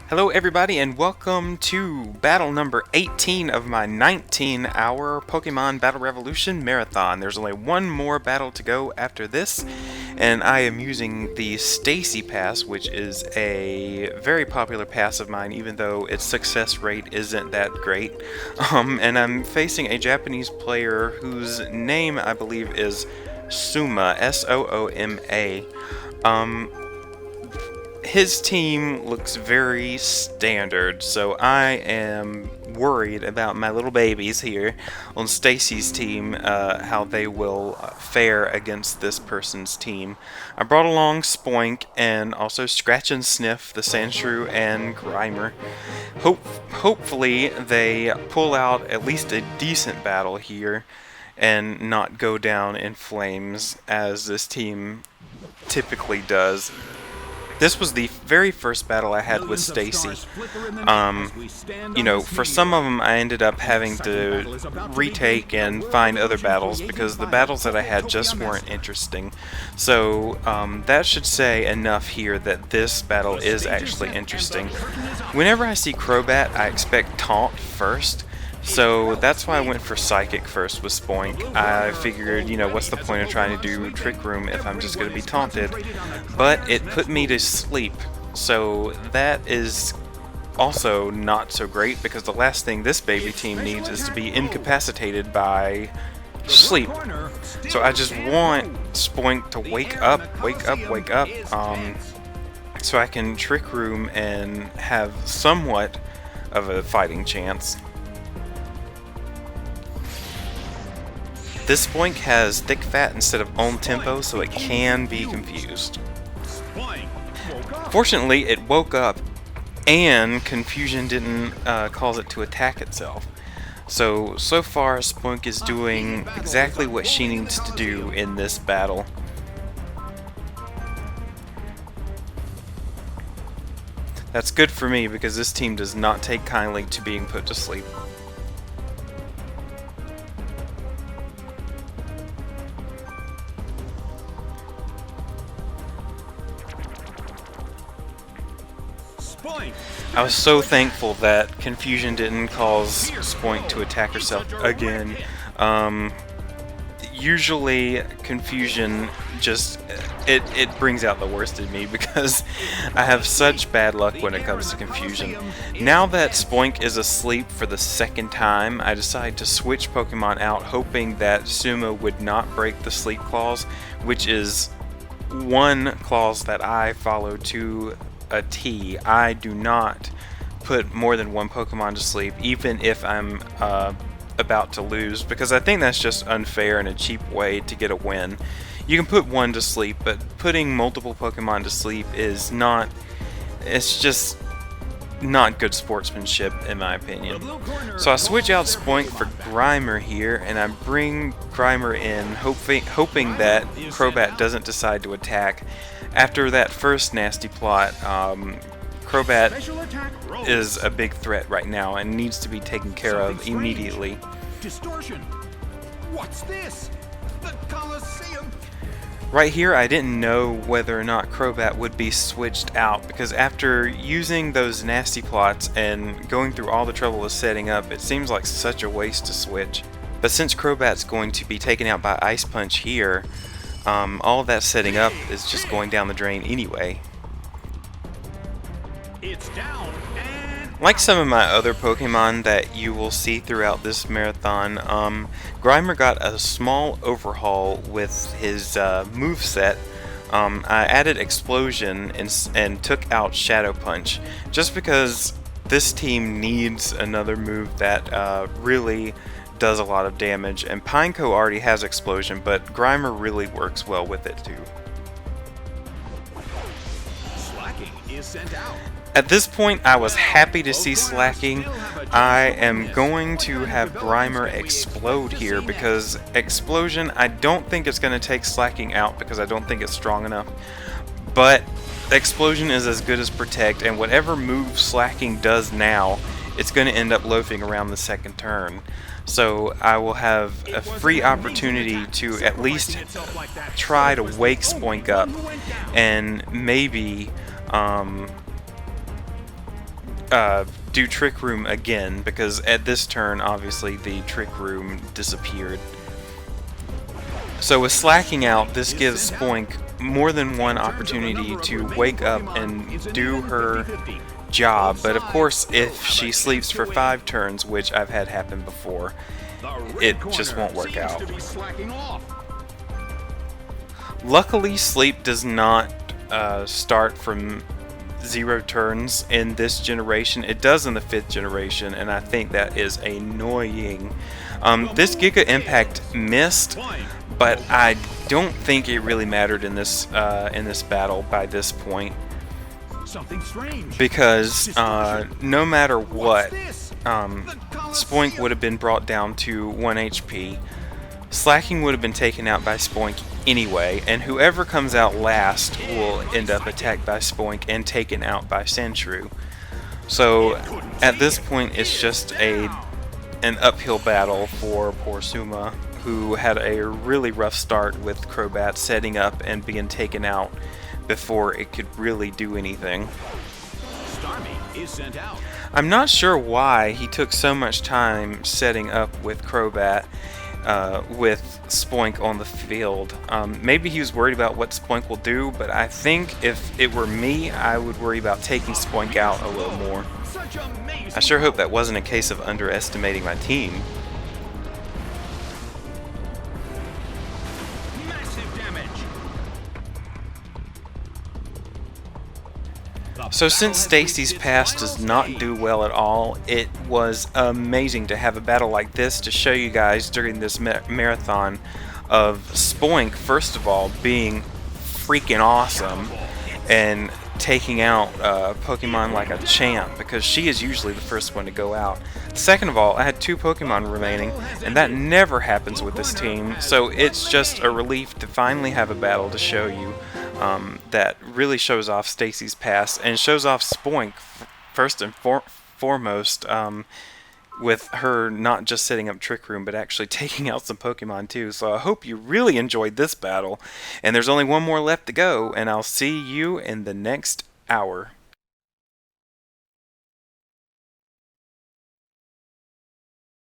Hello everybody and welcome to battle number 18 of my 19-hour Pokemon Battle Revolution Marathon. There's only one more battle to go after this, and I am using the Stacey pass, which is a very popular pass of mine, even though its success rate isn't that great. And I'm facing a Japanese player whose name I believe is Sooma, S-O-O-M-A. His team looks very standard, so I am worried about my little babies here on Stacey's team, how they will fare against this person's team. I brought along Spoink and also Scratch and Sniff, the Sandshrew, and Grimer. Hopefully they pull out at least a decent battle here and not go down in flames as this team typically does. This was the very first battle I had with Stacey. You know, for some of them I ended up having to retake and find other battles because the battles that I had just weren't interesting. So that should say enough here that this battle is actually interesting. Whenever I see Crobat, I expect Taunt first. So that's why I went for Psychic first with Spoink. I figured, you know, what's the point of trying to do Trick Room if I'm just going to be taunted? But it put me to sleep. So that is also not so great because the last thing this baby team needs is to be incapacitated by sleep. So I just want Spoink to wake up, so I can Trick Room and have somewhat of a fighting chance. This Spoink has thick fat instead of on tempo, so it can be confused. Fortunately, it woke up and confusion didn't cause it to attack itself. So far Spoink is doing exactly what she needs to do in this battle. That's good for me because this team does not take kindly to being put to sleep. I was so thankful that confusion didn't cause Spoink to attack herself again. Usually confusion just it brings out the worst in me because I have such bad luck when it comes to confusion. Now that Spoink is asleep for the second time, I decide to switch Pokemon out, hoping that Sooma would not break the sleep clause, which is one clause that I follow to a T. I do not put more than one Pokemon to sleep, even if I'm about to lose, because I think that's just unfair and a cheap way to get a win. You can put one to sleep, but putting multiple Pokemon to sleep is not, it's just not good sportsmanship in my opinion. So I switch out Spoink for Grimer here, and I bring Grimer in hoping that Crobat doesn't decide to attack. After that first nasty plot, Crobat is a big threat right now and needs to be taken care of immediately. Distortion. What's this? The Colosseum. Right here, I didn't know whether or not Crobat would be switched out because after using those nasty plots and going through all the trouble of setting up, it seems like such a waste to switch. But since Crobat's going to be taken out by Ice Punch here, all of that setting up is just going down the drain anyway. It's down and Like some of my other Pokemon that you will see throughout this marathon, Grimer got a small overhaul with his moveset. I added Explosion and took out Shadow Punch, just because this team needs another move that really does a lot of damage, and Pineco already has Explosion, but Grimer really works well with it too. Slaking is sent out. At this point, I was happy to see Slaking. I am going to have Grimer explode here because Explosion, I don't think it's going to take Slaking out because I don't think it's strong enough. But Explosion is as good as Protect, and whatever move Slaking does now, it's going to end up loafing around the second turn. So I will have a free opportunity to at least try to wake Spoink up and maybe do Trick Room again, because at this turn, obviously, the Trick Room disappeared. So with Slaking out, this gives Spoink more than one opportunity to wake up and do her job, but of course, if she sleeps for 5 turns, which I've had happen before, it just won't work out. Luckily, sleep does not start from 0 turns in this generation. It does in the 5th generation, and I think that is annoying. This Giga Impact missed, but I don't think it really mattered in this battle by this point, because no matter what, Spoink would have been brought down to 1 HP. Slaking would have been taken out by Spoink anyway, and whoever comes out last will end up attacked by Spoink and taken out by Sandshrew. So at this point, it's just an uphill battle for poor Sooma, who had a really rough start with Crobat setting up and being taken out before it could really do anything. Starmie is sent out. I'm not sure why he took so much time setting up with Crobat with Spoink on the field. Maybe he was worried about what Spoink will do, but I think if it were me, I would worry about taking Spoink out a little more. I sure hope that wasn't a case of underestimating my team. So since Stacey's pass does not do well at all, it was amazing to have a battle like this to show you guys during this marathon of Spoink, first of all, being freaking awesome and taking out Pokemon like a champ, because she is usually the first one to go out. Second of all, I had 2 Pokemon remaining, and that never happens with this team, so it's just a relief to finally have a battle to show you that really shows off Stacey's pass and shows off Spoink first and foremost, with her not just setting up Trick Room but actually taking out some Pokemon too. So I hope you really enjoyed this battle, and there's only one more left to go, and I'll see you in the next hour.